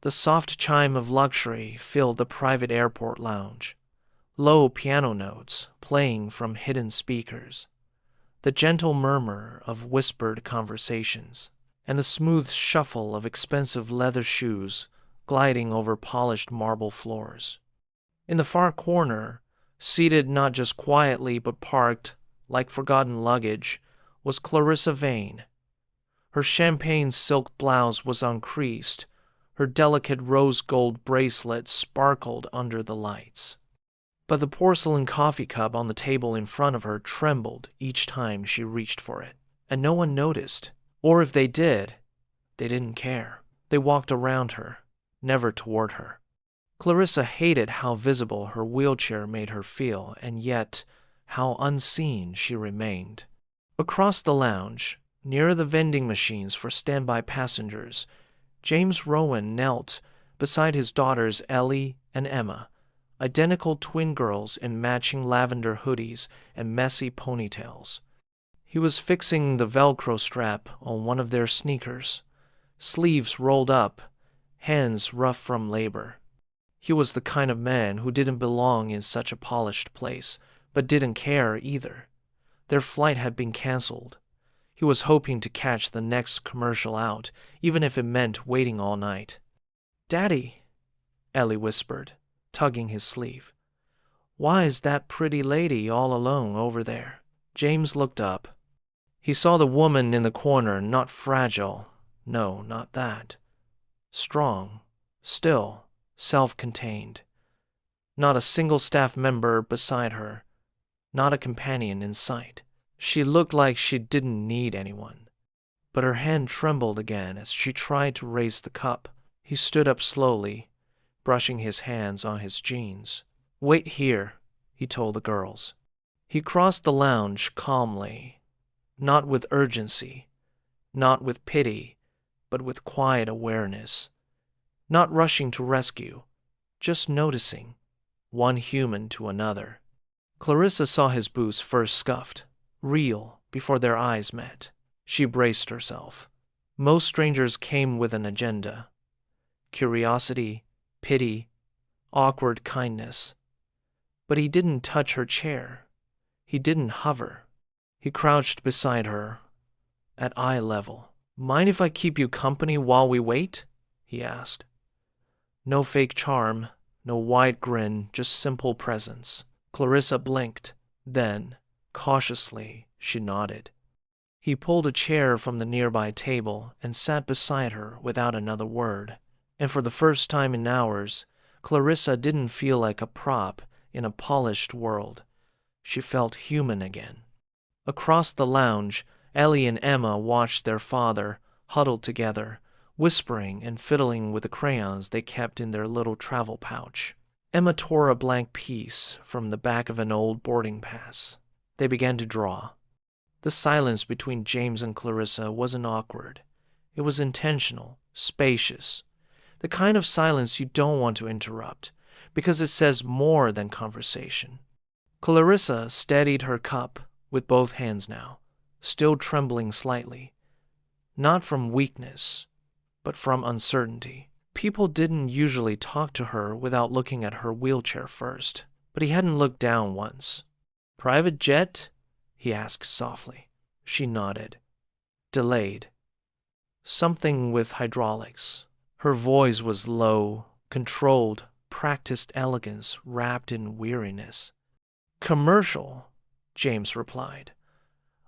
The soft chime of luxury filled the private airport lounge. Low piano notes playing from hidden speakers. The gentle murmur of whispered conversations, and the smooth shuffle of expensive leather shoes gliding over polished marble floors. In the far corner, seated not just quietly but parked like forgotten luggage, was Clarissa Vane. Her champagne silk blouse was uncreased. Her delicate rose gold bracelet sparkled under the lights. But the porcelain coffee cup on the table in front of her trembled each time she reached for it, and no one noticed. Or if they did, they didn't care. They walked around her, never toward her. Clarissa hated how visible her wheelchair made her feel, and yet how unseen she remained. Across the lounge, near the vending machines for standby passengers, James Rowan knelt beside his daughters Ellie and Emma, identical twin girls in matching lavender hoodies and messy ponytails. He was fixing the Velcro strap on one of their sneakers, sleeves rolled up, hands rough from labor. He was the kind of man who didn't belong in such a polished place, but didn't care either. Their flight had been canceled. He was hoping to catch the next commercial out, even if it meant waiting all night. "Daddy," Ellie whispered, tugging his sleeve. "Why is that pretty lady all alone over there?" James looked up. He saw the woman in the corner, not fragile. No, not that. Strong, still, self-contained. Not a single staff member beside her. Not a companion in sight. She looked like she didn't need anyone. But her hand trembled again as she tried to raise the cup. He stood up slowly, brushing his hands on his jeans. "Wait here," he told the girls. He crossed the lounge calmly, not with urgency, not with pity, but with quiet awareness. Not rushing to rescue, just noticing, one human to another. Clarissa saw his boots first scuffed, real, before their eyes met. She braced herself. Most strangers came with an agenda. Curiosity, pity, awkward kindness. But he didn't touch her chair. He didn't hover. He crouched beside her, at eye level. "Mind if I keep you company while we wait?" he asked. No fake charm, no wide grin, just simple presence. Clarissa blinked. Then, cautiously, she nodded. He pulled a chair from the nearby table and sat beside her without another word. And for the first time in hours, Clarissa didn't feel like a prop in a polished world. She felt human again. Across the lounge, Ellie and Emma watched their father, huddled together, whispering and fiddling with the crayons they kept in their little travel pouch. Emma tore a blank piece from the back of an old boarding pass. They began to draw. The silence between James and Clarissa wasn't awkward. It was intentional, spacious. The kind of silence you don't want to interrupt, because it says more than conversation. Clarissa steadied her cup with both hands now, still trembling slightly. Not from weakness, but from uncertainty. People didn't usually talk to her without looking at her wheelchair first, but he hadn't looked down once. "Private jet?" he asked softly. She nodded. Delayed. Something with hydraulics. Her voice was low, controlled, practiced elegance wrapped in weariness. "Commercial," James replied.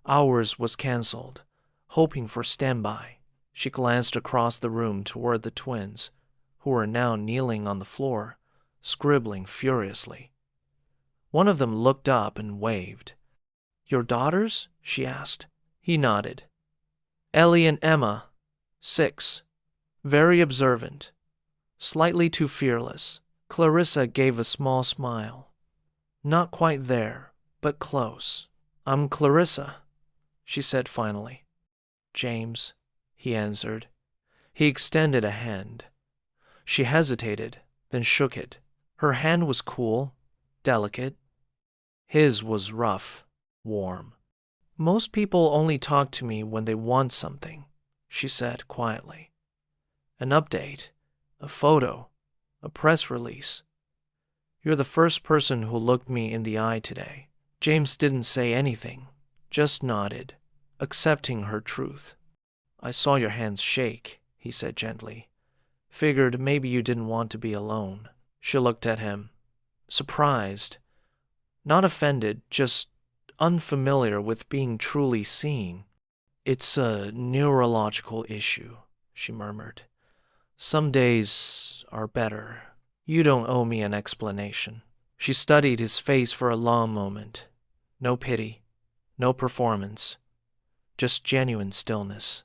"Ours was canceled, hoping for standby." She glanced across the room toward the twins, who were now kneeling on the floor, scribbling furiously. One of them looked up and waved. "Your daughters?" she asked. He nodded. "Ellie and Emma, 6. Very observant. Slightly too fearless." Clarissa gave a small smile. "Not quite there, but close." "I'm Clarissa," she said finally. "James," he answered. He extended a hand. She hesitated, then shook it. Her hand was cool, delicate. His was rough, warm. "Most people only talk to me when they want something," she said quietly. "An update, A photo. A press release. You're the first person who looked me in the eye today. James didn't say anything, just nodded, accepting her truth. I saw your hands shake, he said gently. Figured maybe you didn't want to be alone. She looked at him, surprised, not offended, just unfamiliar with being truly seen. It's a neurological issue, she murmured. Some days are better. You don't owe me an explanation. She studied his face for a long moment. No pity, no performance, just genuine stillness.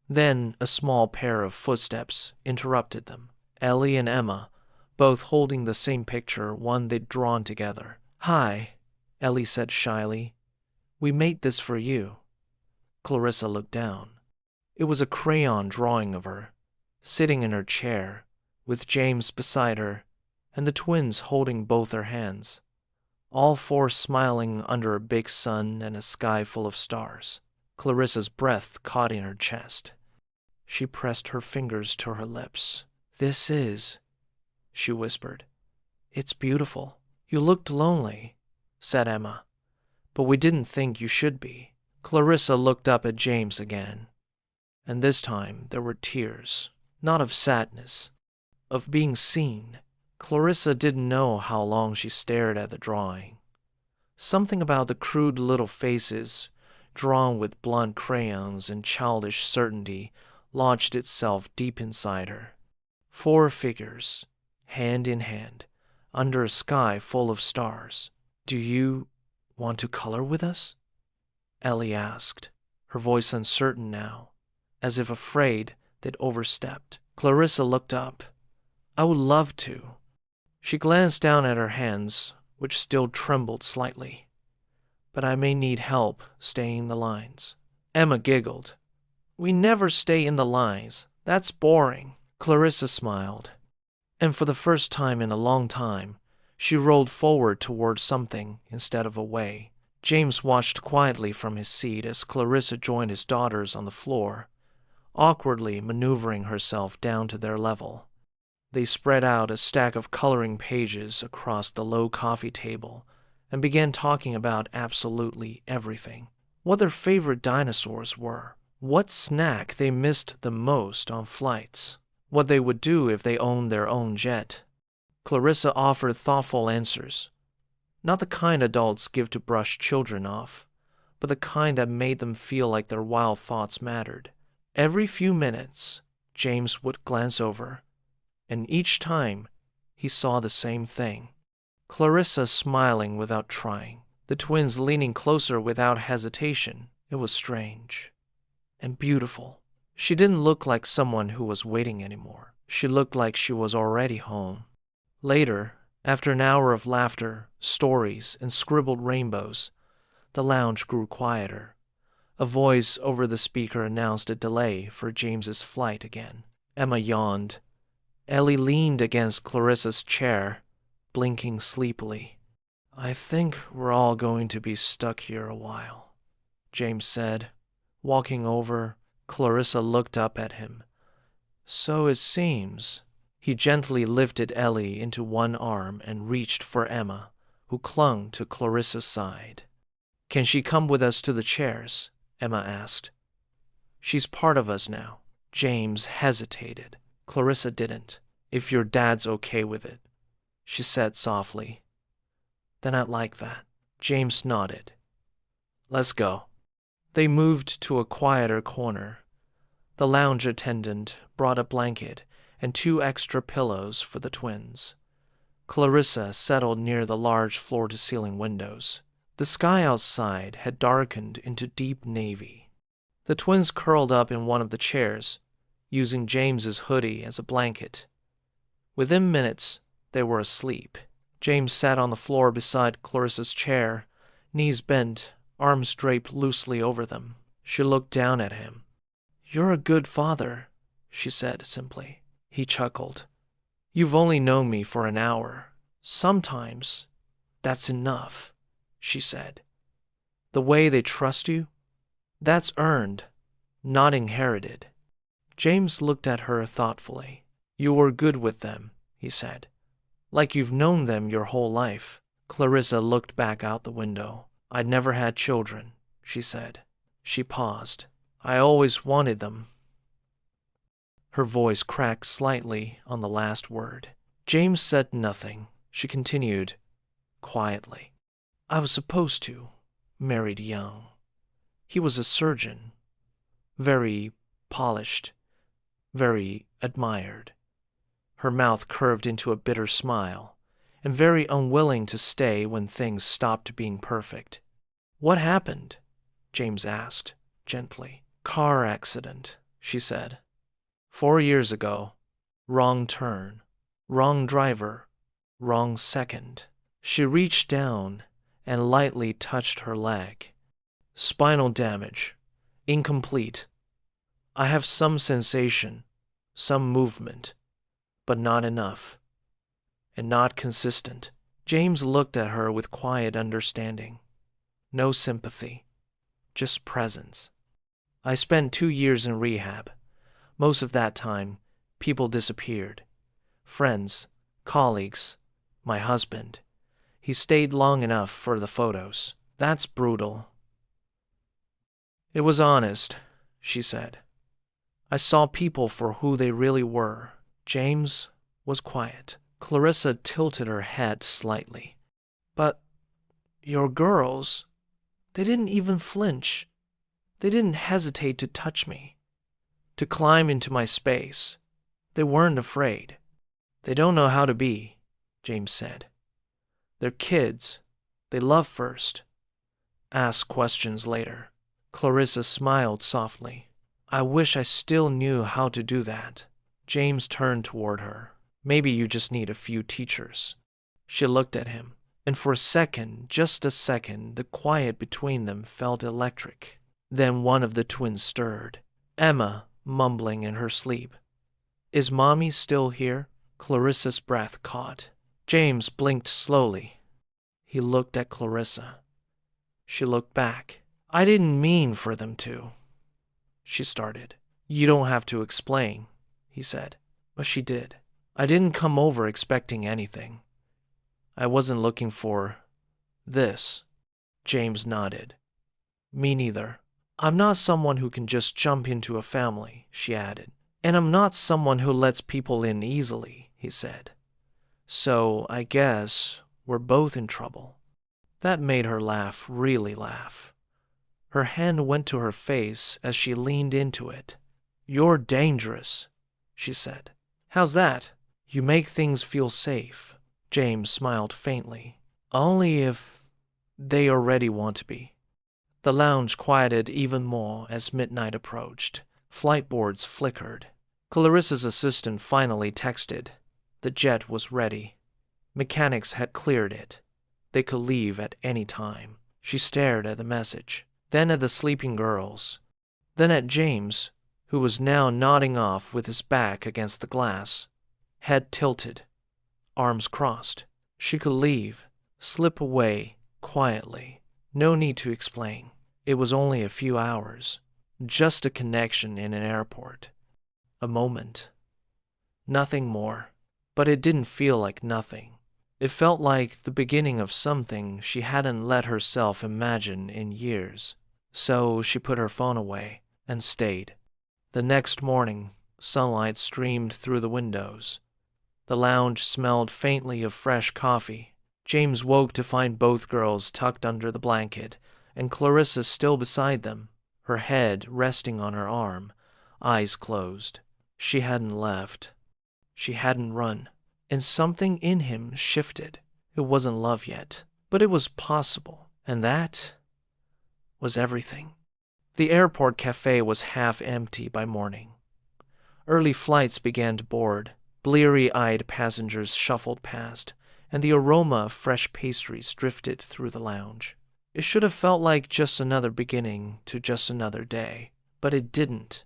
Then a small pair of footsteps interrupted them. Ellie and Emma, both holding the same picture, one they'd drawn together. Hi, Ellie said shyly. We made this for you. Clarissa looked down. It was a crayon drawing of her, sitting in her chair, with James beside her, and the twins holding both her hands, all four smiling under a big sun and a sky full of stars. Clarissa's breath caught in her chest. She pressed her fingers to her lips. This is, she whispered. It's beautiful. You looked lonely, said Emma, but we didn't think you should be. Clarissa looked up at James again, and this time there were tears, not of sadness, of being seen. Clarissa didn't know how long she stared at the drawing. Something about the crude little faces, drawn with blunt crayons and childish certainty, lodged itself deep inside her. 4 figures, hand in hand, under a sky full of stars. Do you want to color with us? Ellie asked, her voice uncertain now, as if afraid they'd overstepped. Clarissa looked up. I would love to. She glanced down at her hands, which still trembled slightly. But I may need help staying in the lines. Emma giggled. We never stay in the lines. That's boring. Clarissa smiled, and for the first time in a long time, she rolled forward toward something instead of away. James watched quietly from his seat as Clarissa joined his daughters on the floor, awkwardly maneuvering herself down to their level. They spread out a stack of coloring pages across the low coffee table and began talking about absolutely everything. What their favorite dinosaurs were, what snack they missed the most on flights, what they would do if they owned their own jet. Clarissa offered thoughtful answers, not the kind adults give to brush children off, but the kind that made them feel like their wild thoughts mattered. Every few minutes, James would glance over, and each time he saw the same thing. Clarissa smiling without trying, the twins leaning closer without hesitation. It was strange and beautiful. She didn't look like someone who was waiting anymore. She looked like she was already home. Later, after an hour of laughter, stories, and scribbled rainbows, the lounge grew quieter. A voice over the speaker announced a delay for James's flight again. Emma yawned. Ellie leaned against Clarissa's chair, blinking sleepily. I think we're all going to be stuck here a while, James said. Walking over, Clarissa looked up at him. So it seems. He gently lifted Ellie into one arm and reached for Emma, who clung to Clarissa's side. Can she come with us to the chairs? Emma asked. She's part of us now. James hesitated. Clarissa didn't. If your dad's okay with it, she said softly. Then I'd like that. James nodded. Let's go. They moved to a quieter corner. The lounge attendant brought a blanket and 2 extra pillows for the twins. Clarissa settled near the large floor-to-ceiling windows. The sky outside had darkened into deep navy. The twins curled up in one of the chairs, using James's hoodie as a blanket. Within minutes, they were asleep. James sat on the floor beside Clarissa's chair, knees bent, arms draped loosely over them. She looked down at him. You're a good father, she said simply. He chuckled. You've only known me for an hour. Sometimes that's enough, she said. The way they trust you, that's earned, not inherited. James looked at her thoughtfully. You were good with them, he said. Like you've known them your whole life. Clarissa looked back out the window. I'd never had children, she said. She paused. I always wanted them. Her voice cracked slightly on the last word. James said nothing. She continued, quietly. I was supposed to. Married young. He was a surgeon. Very polished. Very admired. Her mouth curved into a bitter smile, and very unwilling to stay when things stopped being perfect. What happened? James asked, gently. Car accident, she said. 4 years ago. Wrong turn. Wrong driver. Wrong second. She reached down and lightly touched her leg. Spinal damage. Incomplete. I have some sensation, some movement, but not enough, and not consistent. James looked at her with quiet understanding. No sympathy, just presence. I spent 2 years in rehab. Most of that time, people disappeared. Friends, colleagues, my husband. He stayed long enough for the photos. That's brutal. It was honest, she said. I saw people for who they really were. James was quiet. Clarissa tilted her head slightly. But your girls, they didn't even flinch. They didn't hesitate to touch me, to climb into my space. They weren't afraid. They don't know how to be, James said. They're kids. They love first. Ask questions later. Clarissa smiled softly. I wish I still knew how to do that. James turned toward her. Maybe you just need a few teachers. She looked at him, and for a second, just a second, the quiet between them felt electric. Then one of the twins stirred. Emma, mumbling in her sleep. Is Mommy still here? Clarissa's breath caught. James blinked slowly. He looked at Clarissa. She looked back. I didn't mean for them to. She started. You don't have to explain, he said. But she did. I didn't come over expecting anything. I wasn't looking for this. James nodded. Me neither. I'm not someone who can just jump into a family, she added. And I'm not someone who lets people in easily, he said. So I guess we're both in trouble. That made her laugh, really laugh. Her hand went to her face as she leaned into it. You're dangerous, she said. How's that? You make things feel safe. James smiled faintly. Only if they already want to be. The lounge quieted even more as midnight approached. Flight boards flickered. Clarissa's assistant finally texted. The jet was ready. Mechanics had cleared it. They could leave at any time. She stared at the message, then at the sleeping girls, then at James, who was now nodding off with his back against the glass, head tilted, arms crossed. She could leave, slip away quietly. No need to explain. It was only a few hours, just a connection in an airport. A moment. Nothing more. But it didn't feel like nothing. It felt like the beginning of something she hadn't let herself imagine in years. So she put her phone away and stayed. The next morning, sunlight streamed through the windows. The lounge smelled faintly of fresh coffee. James woke to find both girls tucked under the blanket, and Clarissa still beside them, her head resting on her arm, eyes closed. She hadn't left. She hadn't run. And something in him shifted. It wasn't love yet, but it was possible, and that was everything. The airport cafe was half empty by morning. Early flights began to board. Bleary-eyed passengers shuffled past, and the aroma of fresh pastries drifted through the lounge. It should have felt like just another beginning to just another day, but it didn't.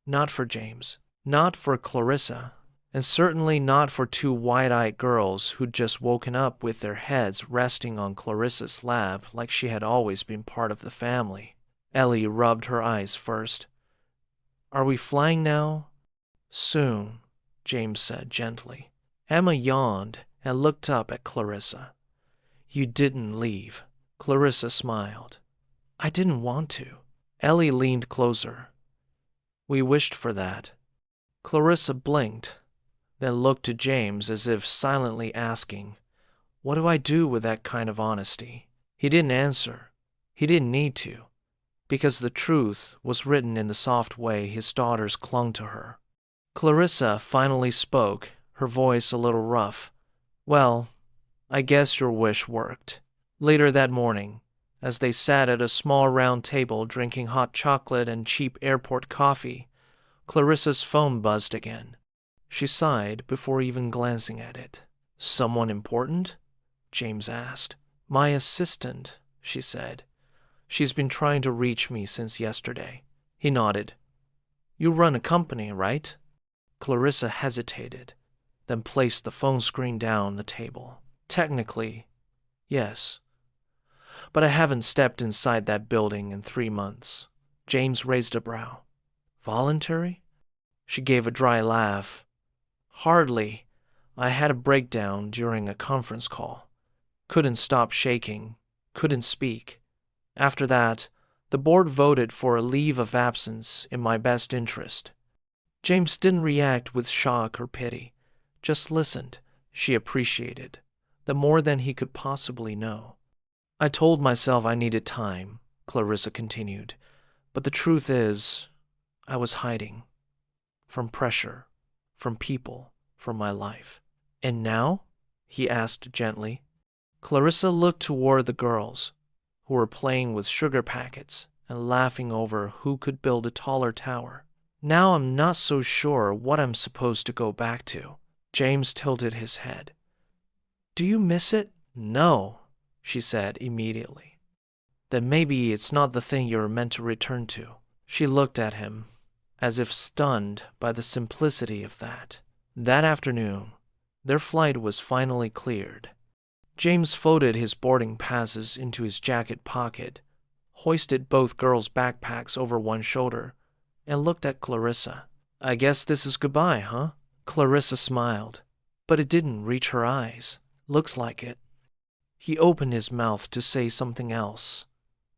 Not for James, not for Clarissa, and certainly not for two wide-eyed girls who'd just woken up with their heads resting on Clarissa's lap like she had always been part of the family. Ellie rubbed her eyes first. Are we flying now? Soon, James said gently. Emma yawned and looked up at Clarissa. You didn't leave. Clarissa smiled. I didn't want to. Ellie leaned closer. We wished for that. Clarissa blinked, then looked to James as if silently asking, what do I do with that kind of honesty? He didn't answer. He didn't need to, because the truth was written in the soft way his daughters clung to her. Clarissa finally spoke, her voice a little rough. Well, I guess your wish worked. Later that morning, as they sat at a small round table drinking hot chocolate and cheap airport coffee, Clarissa's phone buzzed again. She sighed before even glancing at it. Someone important? James asked. My assistant, she said. She's been trying to reach me since yesterday. He nodded. You run a company, right? Clarissa hesitated, then placed the phone screen down the table. Technically, yes. But I haven't stepped inside that building in 3 months. James raised a brow. Voluntary? She gave a dry laugh. Hardly. I had a breakdown during a conference call. Couldn't stop shaking. Couldn't speak. After that, the board voted for a leave of absence in my best interest. James didn't react with shock or pity. Just listened. She appreciated. The more than he could possibly know. I told myself I needed time, Clarissa continued. But the truth is, I was hiding. From pressure. From people. From my life. And now? He asked gently. Clarissa looked toward the girls, who were playing with sugar packets and laughing over who could build a taller tower. Now I'm not so sure what I'm supposed to go back to. James tilted his head. Do you miss it? No, she said immediately. Then maybe it's not the thing you're meant to return to. She looked at him, as if stunned by the simplicity of that. That afternoon, their flight was finally cleared. James folded his boarding passes into his jacket pocket, hoisted both girls' backpacks over one shoulder, and looked at Clarissa. I guess this is goodbye, huh? Clarissa smiled, but it didn't reach her eyes. Looks like it. He opened his mouth to say something else,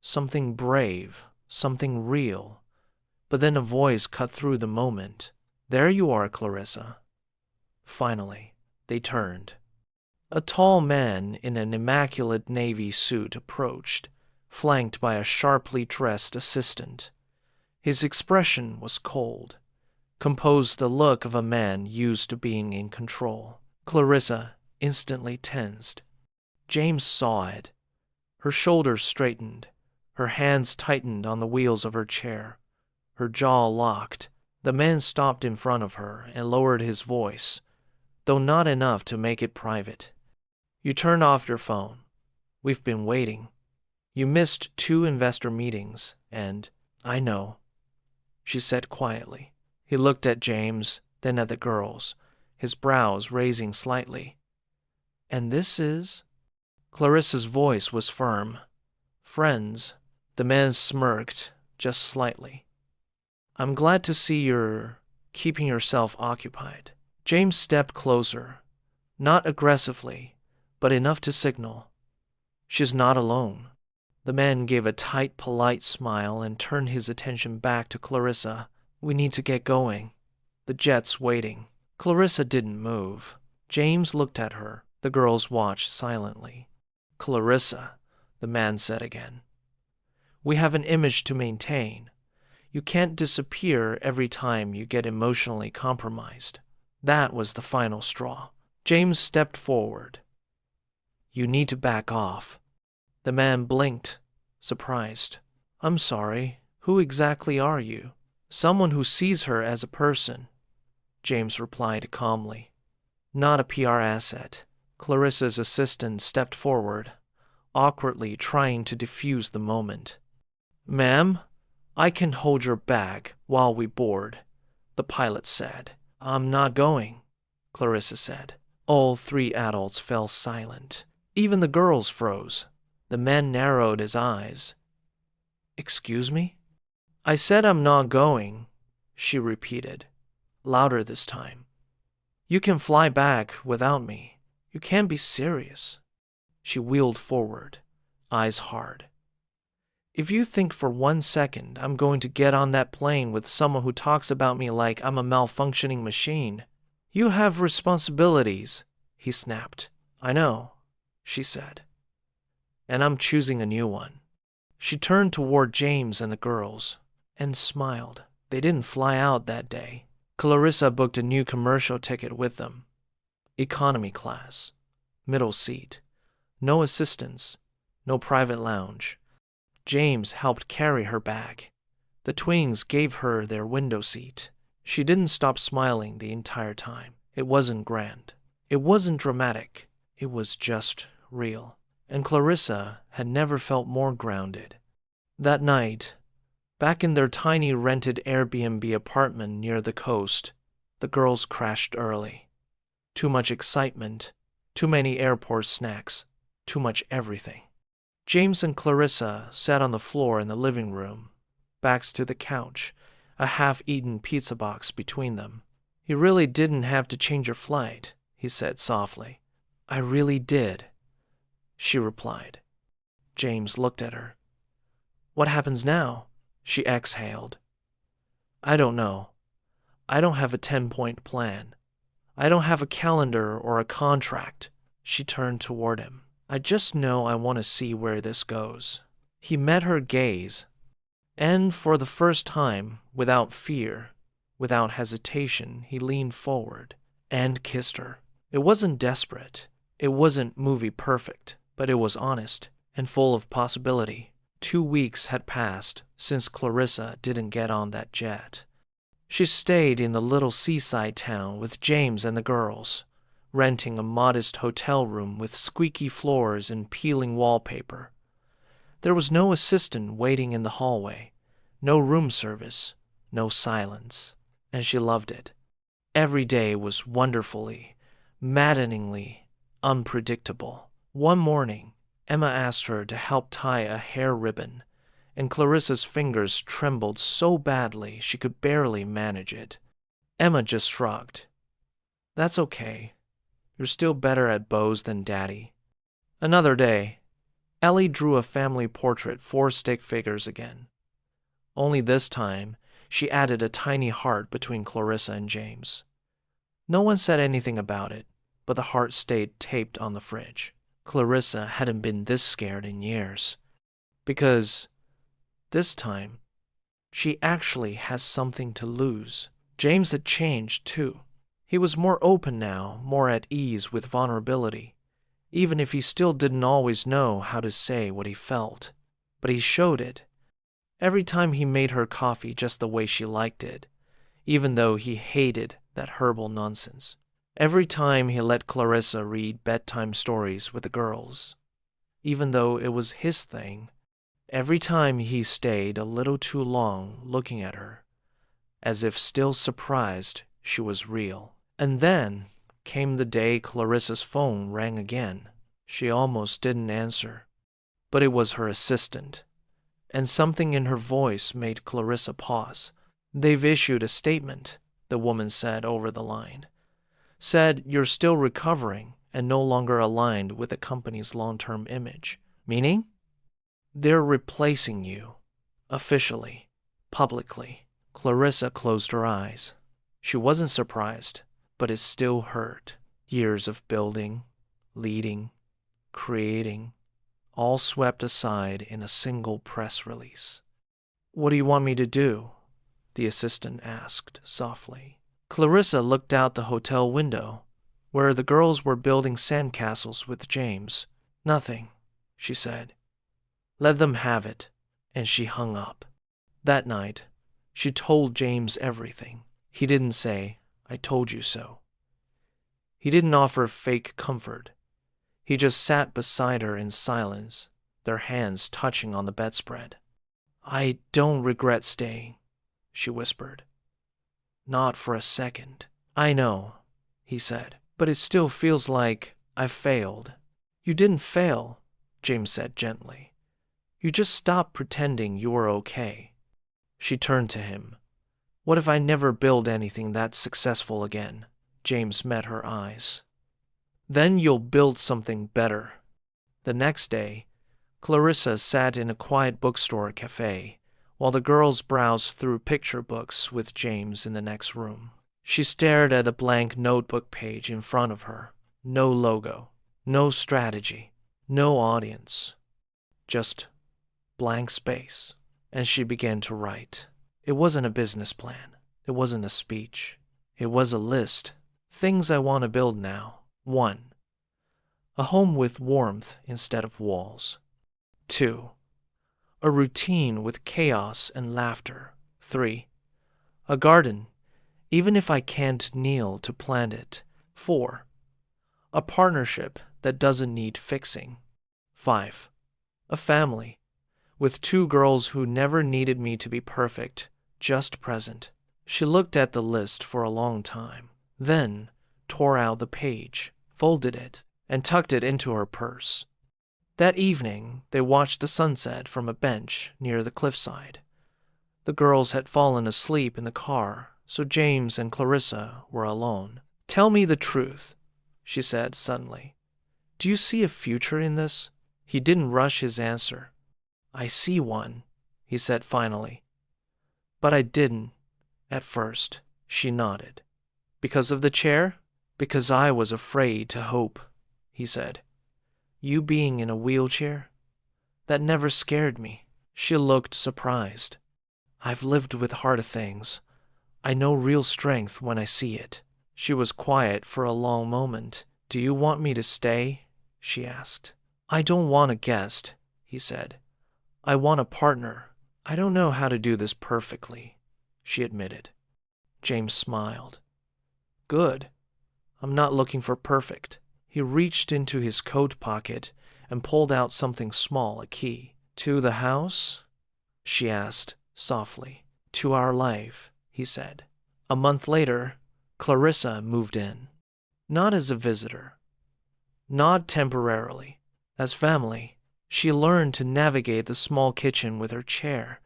something brave, something real, but then a voice cut through the moment. There you are, Clarissa. Finally, they turned. A tall man in an immaculate navy suit approached, flanked by a sharply dressed assistant. His expression was cold, composed the look of a man used to being in control. Clarissa instantly tensed. James saw it. Her shoulders straightened, her hands tightened on the wheels of her chair, her jaw locked. The man stopped in front of her and lowered his voice, though not enough to make it private. You turned off your phone. We've been waiting. You missed 2 investor meetings, and I know, she said quietly. He looked at James, then at the girls, his brows raising slightly. And this is? Clarissa's voice was firm. Friends. The man smirked, just slightly. I'm glad to see you're keeping yourself occupied. James stepped closer, not aggressively, but enough to signal. She's not alone. The man gave a tight, polite smile and turned his attention back to Clarissa. We need to get going. The jet's waiting. Clarissa didn't move. James looked at her. The girls watched silently. Clarissa, the man said again. We have an image to maintain. You can't disappear every time you get emotionally compromised. That was the final straw. James stepped forward. You need to back off. The man blinked, surprised. I'm sorry. Who exactly are you? Someone who sees her as a person, James replied calmly. Not a PR asset. Clarissa's assistant stepped forward, awkwardly trying to defuse the moment. Ma'am, I can hold your bag while we board, the pilot said. I'm not going, Clarissa said. All 3 adults fell silent. Even the girls froze. The man narrowed his eyes. Excuse me? I said I'm not going, she repeated, louder this time. You can fly back without me. You can't be serious. She wheeled forward, eyes hard. If you think for 1 second I'm going to get on that plane with someone who talks about me like I'm a malfunctioning machine, you have responsibilities, he snapped. I know, she said. And I'm choosing a new one. She turned toward James and the girls and smiled. They didn't fly out that day. Clarissa booked a new commercial ticket with them. Economy class, middle seat, no assistants, no private lounge. James helped carry her bag. The twins gave her their window seat. She didn't stop smiling the entire time. It wasn't grand. It wasn't dramatic. It was just real. And Clarissa had never felt more grounded. That night, back in their tiny rented Airbnb apartment near the coast, the girls crashed early. Too much excitement, too many airport snacks, too much everything. James and Clarissa sat on the floor in the living room, backs to the couch, a half-eaten pizza box between them. You really didn't have to change your flight, he said softly. I really did, she replied. James looked at her. What happens now? She exhaled. I don't know. I don't have a 10-point plan. I don't have a calendar or a contract. She turned toward him. I just know I want to see where this goes. He met her gaze, and for the first time, without fear, without hesitation, he leaned forward and kissed her. It wasn't desperate. It wasn't movie perfect, but it was honest and full of possibility. 2 weeks had passed since Clarissa didn't get on that jet. She stayed in the little seaside town with James and the girls, renting a modest hotel room with squeaky floors and peeling wallpaper. There was no assistant waiting in the hallway, no room service, no silence, and she loved it. Every day was wonderfully, maddeningly unpredictable. One morning, Emma asked her to help tie a hair ribbon, and Clarissa's fingers trembled so badly she could barely manage it. Emma just shrugged. That's okay. You're still better at bows than Daddy. Another day, Ellie drew a family portrait 4 stick figures again. Only this time, she added a tiny heart between Clarissa and James. No one said anything about it, but the heart stayed taped on the fridge. Clarissa hadn't been this scared in years. Because this time, she actually has something to lose. James had changed, too. He was more open now, more at ease with vulnerability, even if he still didn't always know how to say what he felt. But he showed it. Every time he made her coffee just the way she liked it, even though he hated that herbal nonsense. Every time he let Clarissa read bedtime stories with the girls, even though it was his thing. Every time he stayed a little too long looking at her, as if still surprised she was real. And then came the day Clarissa's phone rang again. She almost didn't answer, but it was her assistant, and something in her voice made Clarissa pause. They've issued a statement, the woman said over the line. Said you're still recovering and no longer aligned with the company's long-term image. Meaning? They're replacing you, officially, publicly. Clarissa closed her eyes. She wasn't surprised, but it still hurt. Years of building, leading, creating, all swept aside in a single press release. What do you want me to do? The assistant asked softly. Clarissa looked out the hotel window, where the girls were building sandcastles with James. Nothing, she said. Let them have it, and she hung up. That night, she told James everything. He didn't say, I told you so. He didn't offer fake comfort. He just sat beside her in silence, their hands touching on the bedspread. I don't regret staying, she whispered. Not for a second. I know, he said, but it still feels like I've failed. You didn't fail, James said gently. You just stopped pretending you were okay. She turned to him. What if I never build anything that successful again? James met her eyes. Then you'll build something better. The next day, Clarissa sat in a quiet bookstore cafe while the girls browsed through picture books with James in the next room. She stared at a blank notebook page in front of her. No logo, no strategy, no audience. Just blank space. And she began to write. It wasn't a business plan. It wasn't a speech. It was a list. Things I want to build now. 1. A home with warmth instead of walls. 2. A routine with chaos and laughter. 3. A garden, even if I can't kneel to plant it. 4. A partnership that doesn't need fixing. 5. A family, with 2 girls who never needed me to be perfect, just present. She looked at the list for a long time, then tore out the page, folded it, and tucked it into her purse. That evening, they watched the sunset from a bench near the cliffside. The girls had fallen asleep in the car, so James and Clarissa were alone. "Tell me the truth," she said suddenly. "Do you see a future in this?" He didn't rush his answer. "I see one," he said finally. "But I didn't, at first," she nodded. "Because of the chair?" "Because I was afraid to hope," he said. "You being in a wheelchair? That never scared me." She looked surprised. "I've lived with harder things. I know real strength when I see it." She was quiet for a long moment. "Do you want me to stay?" she asked. "I don't want a guest," he said. "I want a partner. I don't know how to do this perfectly," she admitted. James smiled. "Good. I'm not looking for perfect." He reached into his coat pocket and pulled out something small, a key. "To the house?" she asked softly. "To our life," he said. A month later, Clarissa moved in. Not as a visitor. Not temporarily. As family. She learned to navigate the small kitchen with her chair.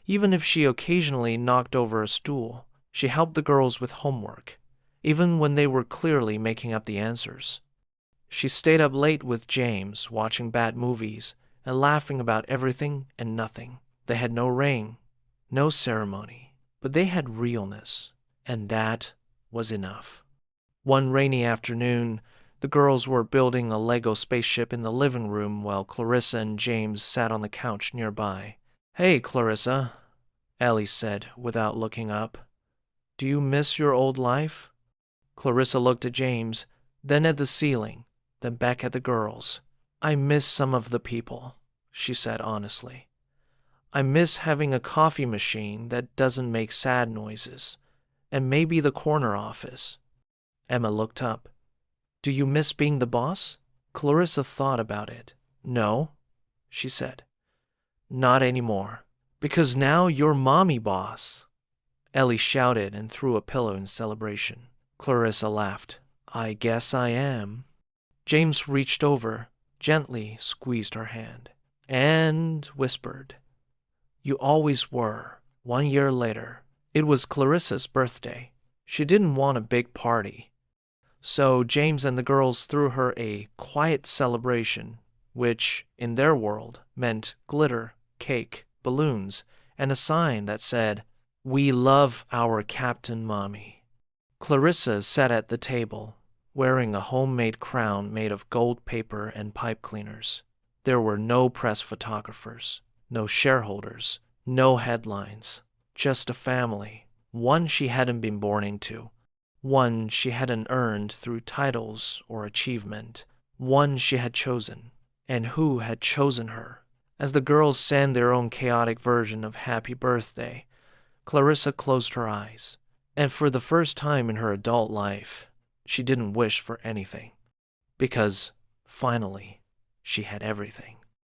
Even if she occasionally knocked over a stool, she helped the girls with homework, even when they were clearly making up the answers. She stayed up late with James, watching bad movies and laughing about everything and nothing. They had no ring, no ceremony, but they had realness, and that was enough. One rainy afternoon, the girls were building a Lego spaceship in the living room while Clarissa and James sat on the couch nearby. "Hey, Clarissa," Ellie said without looking up. "Do you miss your old life?" Clarissa looked at James, then at the ceiling, then back at the girls. "I miss some of the people," she said honestly. "I miss having a coffee machine that doesn't make sad noises, and maybe the corner office." Emma looked up. "Do you miss being the boss?" Clarissa thought about it. "No," she said. "Not anymore. Because now you're mommy boss." Ellie shouted and threw a pillow in celebration. Clarissa laughed. "I guess I am." James reached over, gently squeezed her hand, and whispered, "You always were." 1 year later, it was Clarissa's birthday. She didn't want a big party. So James and the girls threw her a quiet celebration, which, in their world, meant glitter, cake, balloons, and a sign that said, "We love our Captain Mommy." Clarissa sat at the table, wearing a homemade crown made of gold paper and pipe cleaners. There were no press photographers, no shareholders, no headlines, just a family, one she hadn't been born into, one she hadn't earned through titles or achievement, one she had chosen, and who had chosen her. As the girls sang their own chaotic version of Happy Birthday, Clarissa closed her eyes, and for the first time in her adult life, she didn't wish for anything, because, finally, she had everything.